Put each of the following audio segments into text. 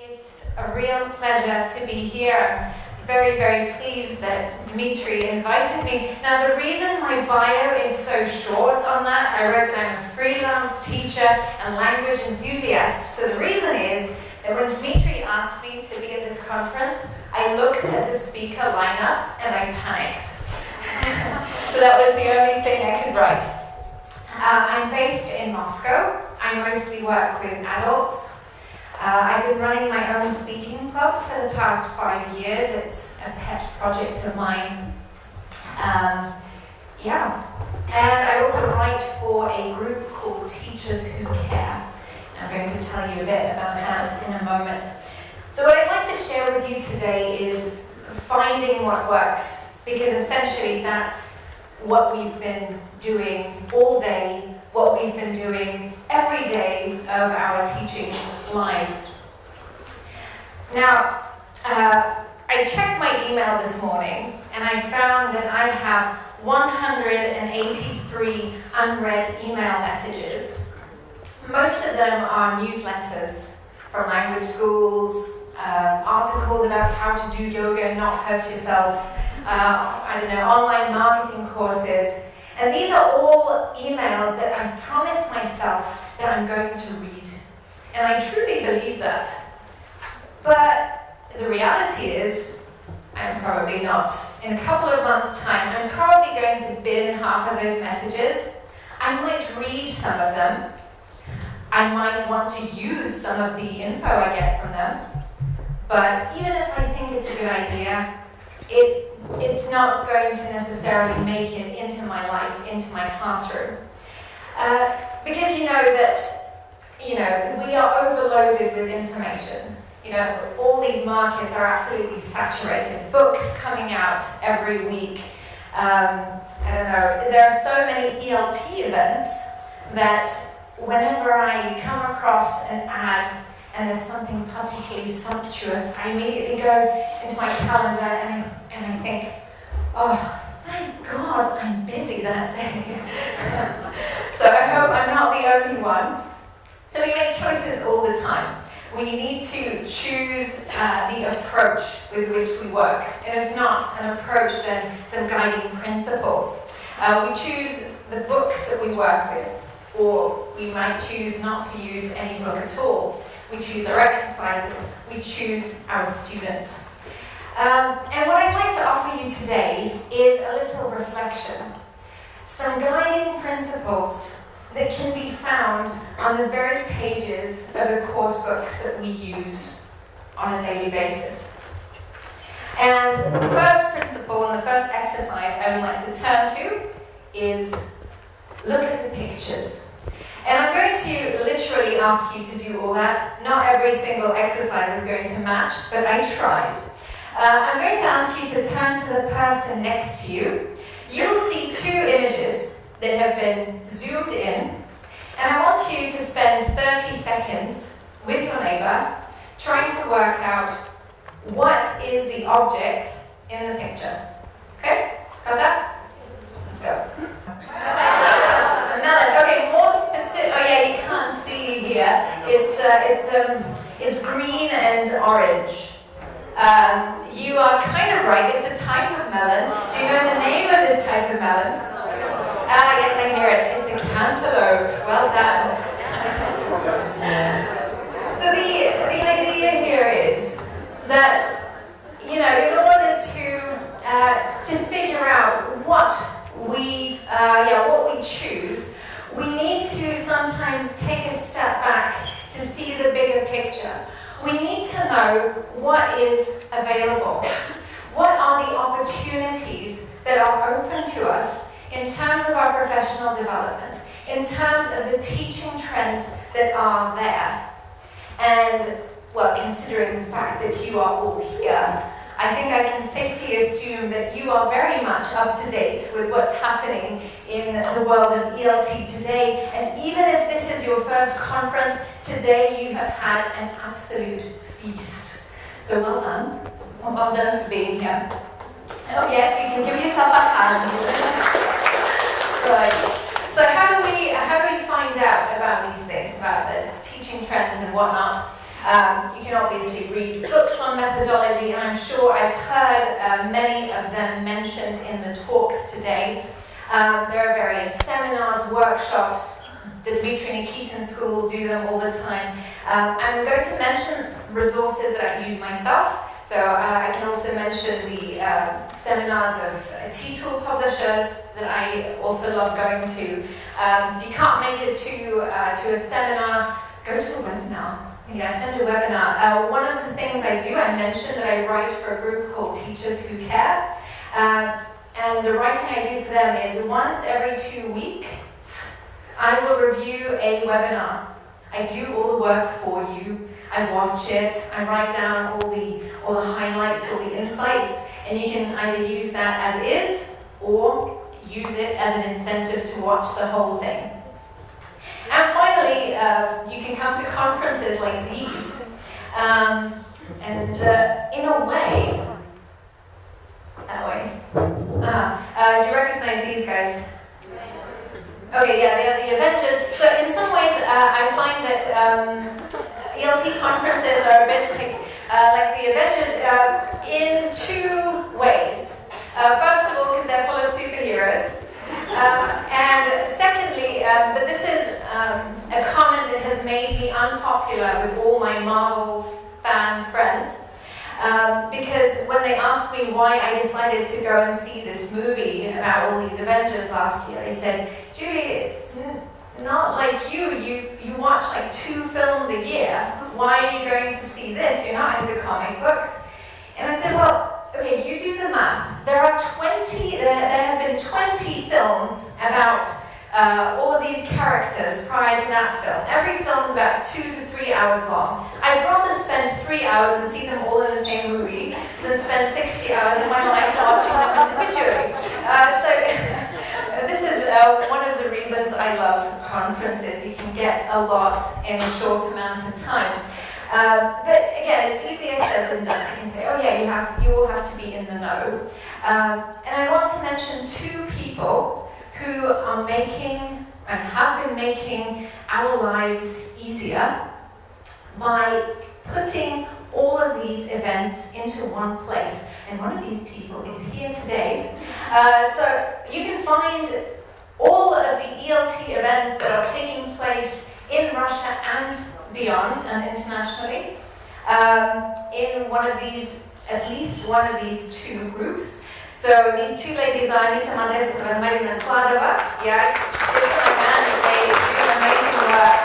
It's a real pleasure to be here. I'm very, very pleased that Dmitry invited me. Now, the reason my bio is so short on that, I wrote that I'm a freelance teacher and language enthusiast. So the reason is that when Dmitry asked me to be at this conference, I looked at the speaker lineup and I panicked. So that was the only thing I could write. I'm based in Moscow. I mostly work with adults. I've been running my own speaking club for the past 5 years. It's a pet project of mine. And I also write for a group called Teachers Who Care. I'm going to tell you a bit about that in a moment. So what I'd like to share with you today is finding what works, because essentially that's what we've been doing all day, what we've been doing every day of our teaching lives. Now, I checked my email this morning and I found that I have 183 unread email messages. Most of them are newsletters from language schools, articles about how to do yoga and not hurt yourself, online marketing courses. And these are all emails that I promised myself that I'm going to read. And I truly believe that. But the reality is, I'm probably not. In a couple of months' time, I'm probably going to bin half of those messages. I might read some of them. I might want to use some of the info I get from them. But even if I think it's a good idea, it's not going to necessarily make it into my life, into my classroom. Because we are overloaded with information. All these markets are absolutely saturated. Books coming out every week. There are so many ELT events that whenever I come across an ad and there's something particularly sumptuous, I immediately go into my calendar and I think, oh, thank God I'm busy that day. So I hope I'm not the only one. So we make choices all the time. We need to choose the approach with which we work. And if not an approach, then some guiding principles. We choose the books that we work with, or we might choose not to use any book at all. We choose our exercises. We choose our students. And what I'd like to offer you today is a little reflection. Some guiding principles that can be found on the very pages of the course books that we use on a daily basis. And the first principle and the first exercise I would like to turn to is look at the pictures. And I'm going to literally ask you to do all that. Not every single exercise is going to match, but I tried. I'm going to ask you to turn to the person next to you. You'll see 2 images that have been zoomed in, and I want you to spend 30 seconds with your neighbor trying to work out what is the object in the picture. Okay? Got that? Let's go. A melon. Okay, more specific. Oh yeah, you can't see here. It's green and orange. You are kind of right. It's a type of melon. Do you know the name of this type of melon? Yes, I hear it. It's a cantaloupe. Well done. So the idea here is that, in order to figure out what we choose, we need to sometimes take a step back to see the bigger picture. We need to know what is available. What are the opportunities that are open to us in terms of our professional development, in terms of the teaching trends that are there. And, considering the fact that you are all here, I think I can safely assume that you are very much up to date with what's happening in the world of ELT today. And even if this is your first conference, today you have had an absolute feast. So well done. Well done for being here. Oh yes, you can give yourself a hand. Right. So how do we find out about these things, about the teaching trends and whatnot? You can obviously read books on methodology, and I'm sure I've heard many of them mentioned in the talks today. There are various seminars, workshops. The Dmitry Nikitin School do them all the time. I'm going to mention resources that I use myself. So I can also mention the seminars of T-Tool publishers that I also love going to. If you can't make it to a seminar, go to a webinar. Yeah, attend a webinar. One of the things I do, I mentioned that I write for a group called Teachers Who Care. And the writing I do for them is once every 2 weeks, I will review a webinar. I do all the work for you. I watch it. I write down all the highlights, all the insights, and you can either use that as is or use it as an incentive to watch the whole thing. And finally, you can come to conferences like these. In a way, that way. Do you recognize these guys? Okay, yeah, they are the Avengers. So in some ways, I find that ELT conferences are a bit like the Avengers in two ways. First of all, because they're full of superheroes. And secondly, but this is a comment that has made me unpopular with all my Marvel fan friends. Because when they asked me why I decided to go and see this movie about all these Avengers last year, they said, Julie, it's not like you watch like 2 films a year. Why are you going to see this? You're not into comic books. And I said, well, okay, you do the math. There have been 20 films about all of these characters prior to that film. Every film's about 2 to 3 hours long. I'd rather spend 3 hours and see them all in the same movie than spend 60 hours of my life watching them individually. So this is one of the reasons I love conferences. You can get a lot in a short amount of time. But again, it's easier said than done. I can say, oh yeah, you all have to be in the know. And I want to mention 2 people who are making and have been making our lives easier by putting all of these events into one place. And one of these people is here today. So you can find all of the ELT events that are taking place in Russia and beyond and internationally in one of these, at least one of these 2 groups. So these 2 ladies are Anita Mandestra and Marina Kladova. Yeah, they do amazing work.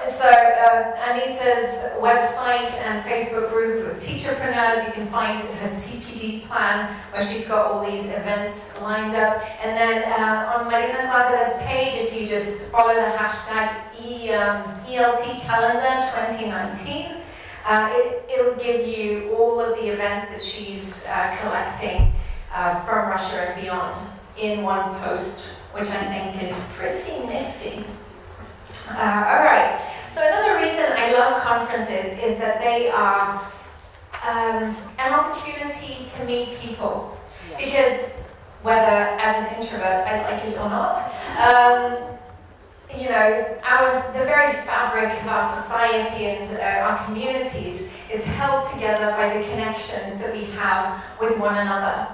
So Anita's website and Facebook group of teacherpreneurs, you can find her CPD plan where she's got all these events lined up. And then on Marina Kladova's page, if you just follow the hashtag ELT calendar 2019, it'll give you all of the events that she's collecting from Russia and beyond in one post, which I think is pretty nifty. All right. So another reason I love conferences is that they are an opportunity to meet people. Because whether as an introvert I like it or not, the very fabric of our society and our communities is held together by the connections that we have with one another.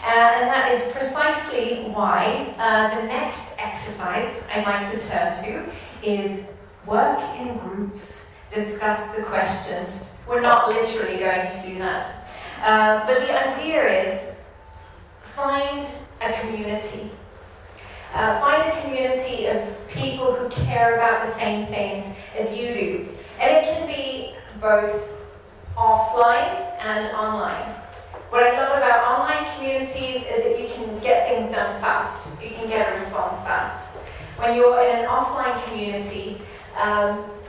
And that is precisely why the next exercise I'd like to turn to is work in groups, discuss the questions. We're not literally going to do that. But the idea is find a community. Find a community of people who care about the same things as you do. And it can be both offline and online. What I love about online communities is that you can get things done fast. You can get a response fast. When you're in an offline community,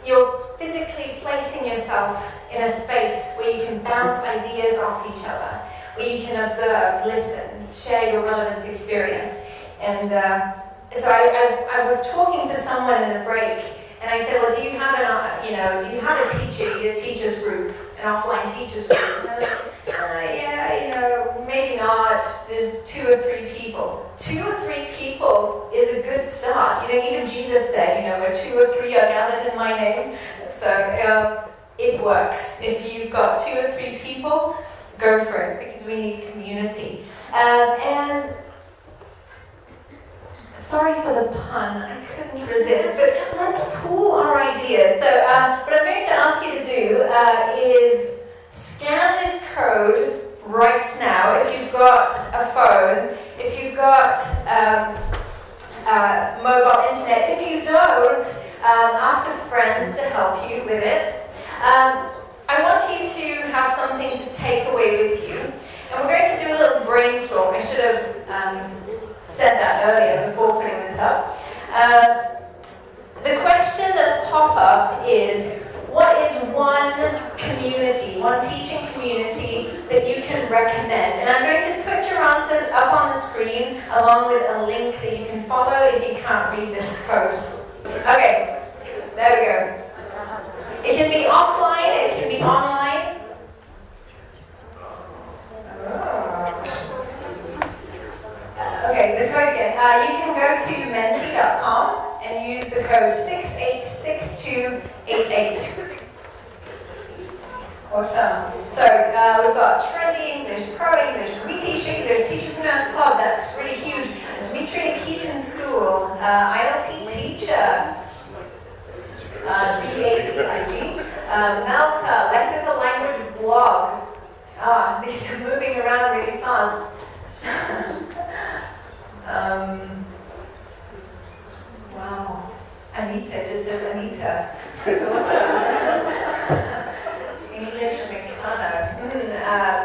you're physically placing yourself in a space where you can bounce ideas off each other, where you can observe, listen, share your relevant experience. And so I was talking to someone in the break, and I said, well, do you have a teacher, your teachers group, an offline teachers group? Maybe not. There's 2 or 3 people. 2 or 3 people is a good start. Even Jesus said, where 2 or 3 are gathered in my name, So it works. If you've got 2 or 3 people, go for it, because we need community. And sorry for the pun, I couldn't resist, but let's pool our ideas. So what I'm going to ask you to do is scan this code right now. If you've got a phone, if you've got mobile internet, if you don't, ask a friend to help you with it. I want you to have something to take away with you, and we're going to do a little brainstorm. I should have said that earlier before putting this up. The question that will pop up is, what is one community, one teaching community that you can recommend? And I'm going to put your answers up on the screen along with a link that you can follow if you can't read this code. Okay, there we go. It can be offline, it can be online. Okay, the code again. You can go to menti.com and use the code 686288. Awesome. So we've got Trendy English, Pro English, WeTeach English, Teacherpreneurs Club, that's really huge. Dimitri Nikitin School, ILT Teacher, BATIG, Malta, Lexical Language Blog. These are moving around really fast. Wow. Anita, just said Anita. That's awesome. English Mexicano.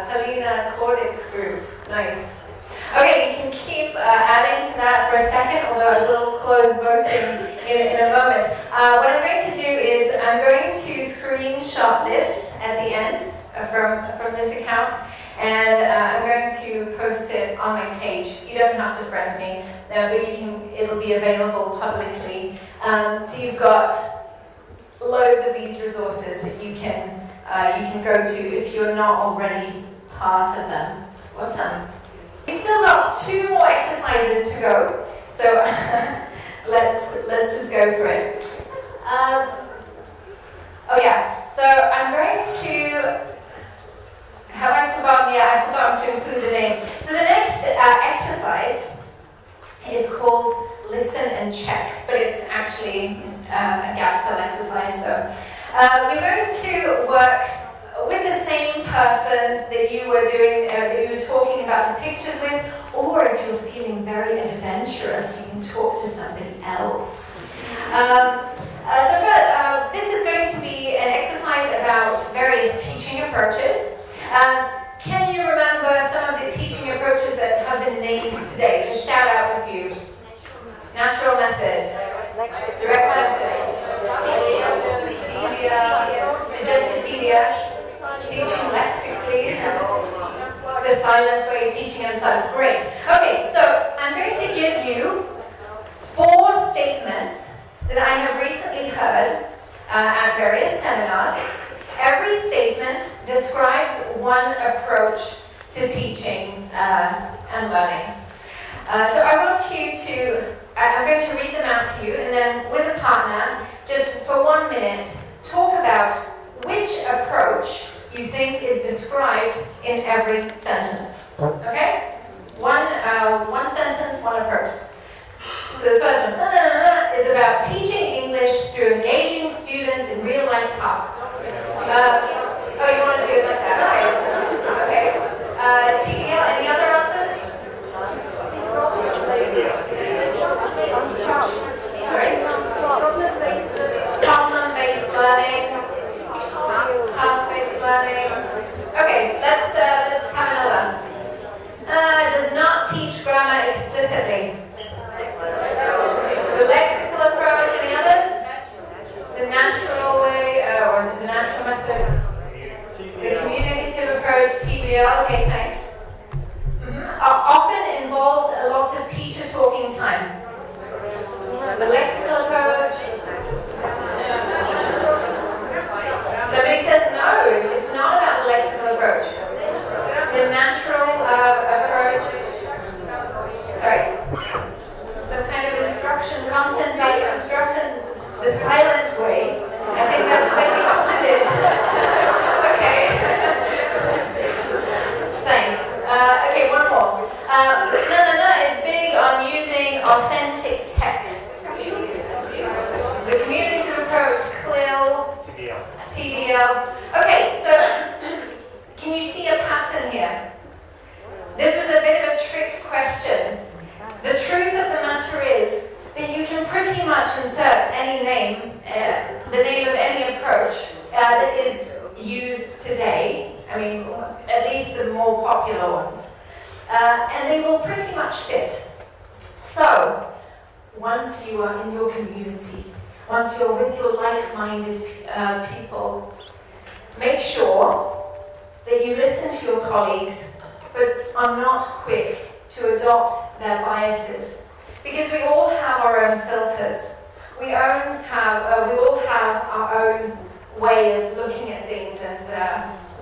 Helena Cordex Group. Nice. Okay, you can keep adding to that for a second, although I will close voting in a moment. What I'm going to do is I'm going to screenshot this at the end from this account, and I'm going to post it on my page. You don't have to friend me, but it'll be available publicly. So you've got loads of these resources that you can go to if you're not already part of them. Awesome. We've still got 2 more exercises to go, so let's just go for it. Oh yeah, so I'm going to. Have I forgotten? Yeah, I forgot to include the name. So the next exercise is called Listen and Check, but it's actually a gap fill exercise. So you're going to work with the same person that you were doing, that you were talking about the pictures with, or if you're feeling very adventurous, you can talk to somebody else. This is going to be an exercise about various teaching approaches. Can you remember some of the teaching approaches that have been named today? Just shout out a few. Natural method, direct method, suggestipedia, teaching lexically, the silent way, teaching unplugged. Great. Okay, so I'm going to give you 4 statements that I have recently heard at various seminars. Every statement describes one approach to teaching and learning. So I want you to, I'm going to read them out to you, and then with a partner, just for 1 minute, talk about which approach you think is described in every sentence. Okay? One sentence, one approach. So the first one is about teaching English through engaging students in real-life tasks. Oh, you want to do it like that? Okay. TBL, any other answers? Sorry? Problem-based learning, task-based learning. Okay, let's have another. Does not teach grammar explicitly. The lexical approach, any others? The natural way, or the natural method. The communicative approach, TBL, okay, thanks. Often involves a lot of teacher talking time. The lexical approach. Somebody says no, it's not about the lexical approach. The natural approach. Sorry? Some kind of instruction, content-based instruction, the silent way. I think that's Okay, so can you see a pattern here? This was a bit of a trick question. The truth of the matter is that you can pretty much insert any name, the name of any approach that is used today. I mean, at least the more popular ones. And they will pretty much fit. So, once you are in your community, once you're with your like-minded people, make sure that you listen to your colleagues, but are not quick to adopt their biases. Because we all have our own filters. We all have our own way of looking at things, and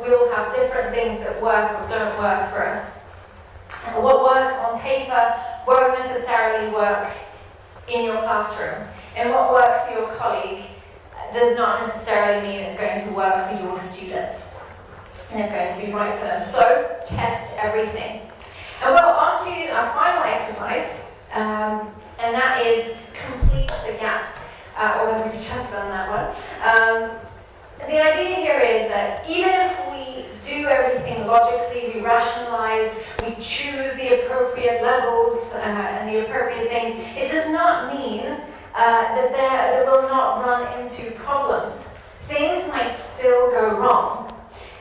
we all have different things that work or don't work for us. And what works on paper won't necessarily work in your classroom. And what works for your colleague does not necessarily mean it's going to work for your students. And it's going to be right for them. So, test everything. And well, on to our final exercise, and that is complete the gaps. Although we've just done that one. The idea here is that even if we do everything logically, we rationalize, we choose the appropriate levels and the appropriate things, it does not mean that there will not run into problems. Things might still go wrong.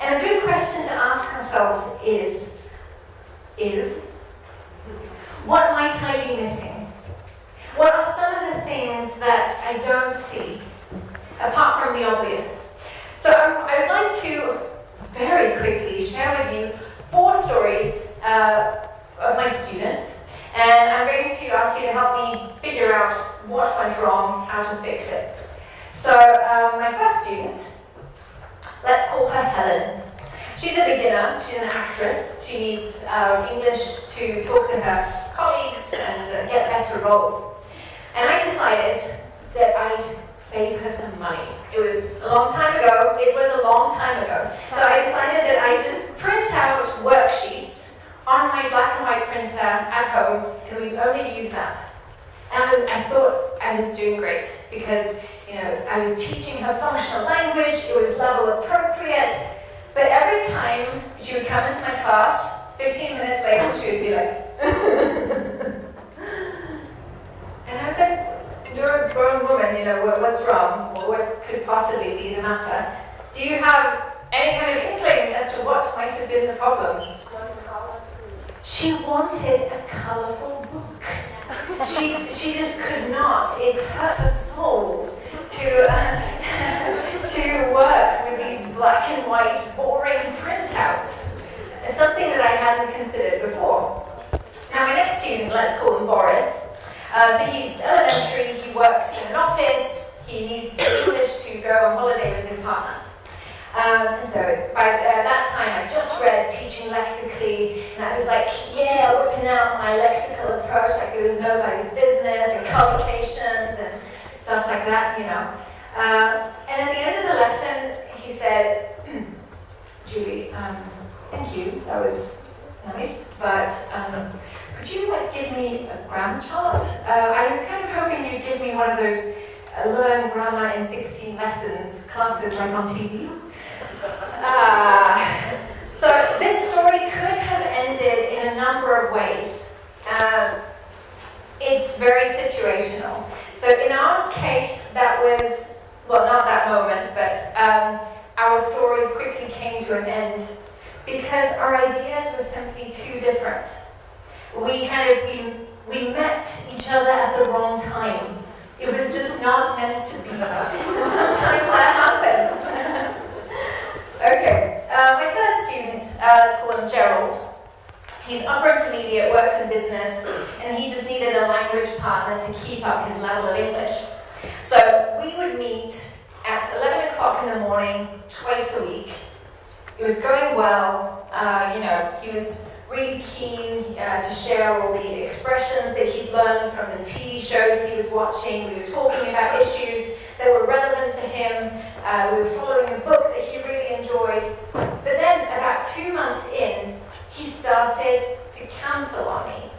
And a good question to ask ourselves is what might I be missing? What are some of the things that I don't see, apart from the obvious? So I would like to very quickly share with you 4 stories of my students, and I'm going to ask you to help me figure out what went wrong, how to fix it. So my first student, let's call her Helen. She's a beginner, she's an actress, she needs English to talk to her colleagues and get better roles. And I decided that I'd save her some money. It was a long time ago, So I decided that I'd just print out worksheets on my black and white printer at home, and we'd only use that. And I thought I was doing great because, I was teaching her functional language, it was level appropriate, but every time she would come into my class, 15 minutes later, she would be like, and I said, you're a grown woman, what's wrong? What could possibly be the matter? Do you have any kind of inkling as to what might have been the problem? She wanted a colourful book. She just could not. It hurt her soul to work with these black and white boring printouts. It's something that I hadn't considered before. Now my next student, let's call him Boris. So he's elementary, he works in an office, he needs English to go on holiday with his partner. And so by that time I just read Teaching Lexically, and I was like, whipping out my lexical approach like it was nobody's business, and collocations and stuff like that, And at the end of the lesson, he said, Julie, thank you, that was nice, but could you give me a grammar chart? I was kind of hoping you'd give me one of those learn grammar in 16 lessons classes like on TV. So this story could have ended in a number of ways. It's very situational. So in our case, that was, not that moment, but our story quickly came to an end because our ideas were simply too different. We met each other at the wrong time. It was just not meant to be. And sometimes that happens. Okay, my third student, let's call him Gerald. He's upper intermediate, works in business, and he just needed a language partner to keep up his level of English. So we would meet at 11 o'clock in the morning, twice a week. It was going well. He was really keen to share all the expressions that he'd learned from the TV shows he was watching. We were talking about issues that were relevant to him. We were following a book that he really enjoyed. But then, about 2 months in, he started to cancel on me.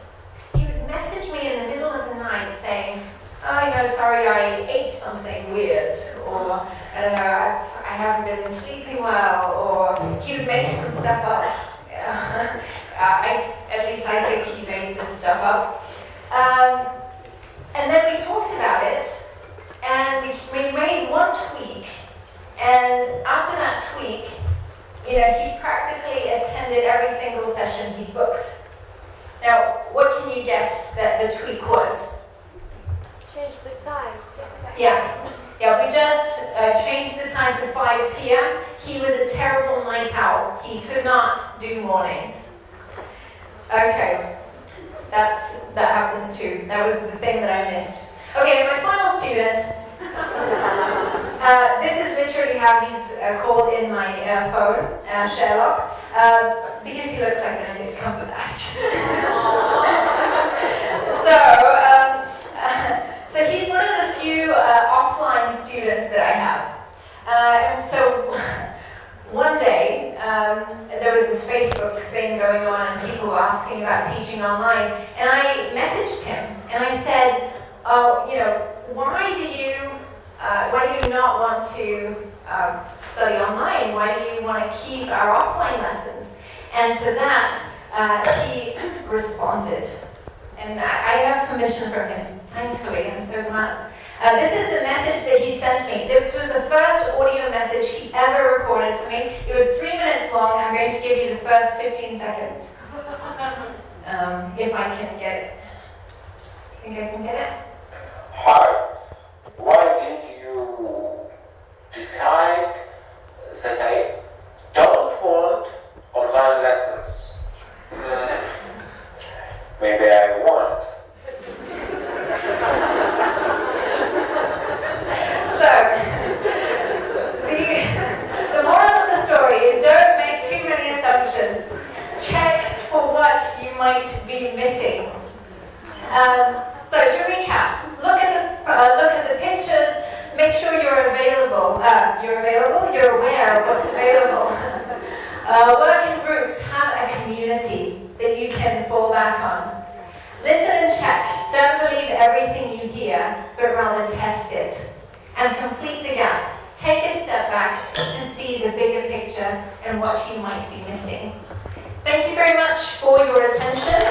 He would message me in the middle of the night saying, sorry, I ate something weird, or, I don't know, I haven't been sleeping well, or he would make some stuff up. At least I think he made this stuff up. And then we talked about it, and we made one tweak, and after that tweak, he practically attended every single session he booked. Now, what can you guess that the tweak was? Change the time. Yeah, we just changed the time to 5 p.m. He was a terrible night owl. He could not do mornings. Okay, that happens too. That was the thing that I missed. Okay, my final student. This is literally how he's called in my phone, Sherlock, because he looks like Benedict Cumberbatch. So he's one of the few offline students that I have. And so one day, there was this Facebook thing going on, and people were asking about teaching online, and I messaged him, and I said, why do you not want to study online? Why do you want to keep our offline lessons? And to that, he responded. And I have permission from him, thankfully. I'm so glad. This is the message that he sent me. This was the first audio message he ever recorded for me. It was 3 minutes long. I'm going to give you the first 15 seconds. If I can get it. Think I can get it? Hi. Why did you decide that I don't want online lessons? Maybe I want. So, the moral of the story is don't make too many assumptions. Check for what you might be missing. So to recap, look at the pictures. Make sure you're available. You're aware of what's available. Work in groups. Have a community that you can fall back on. Listen and check. Don't believe everything you hear, but rather test it. And complete the gap. Take a step back to see the bigger picture and what you might be missing. Thank you very much for your attention.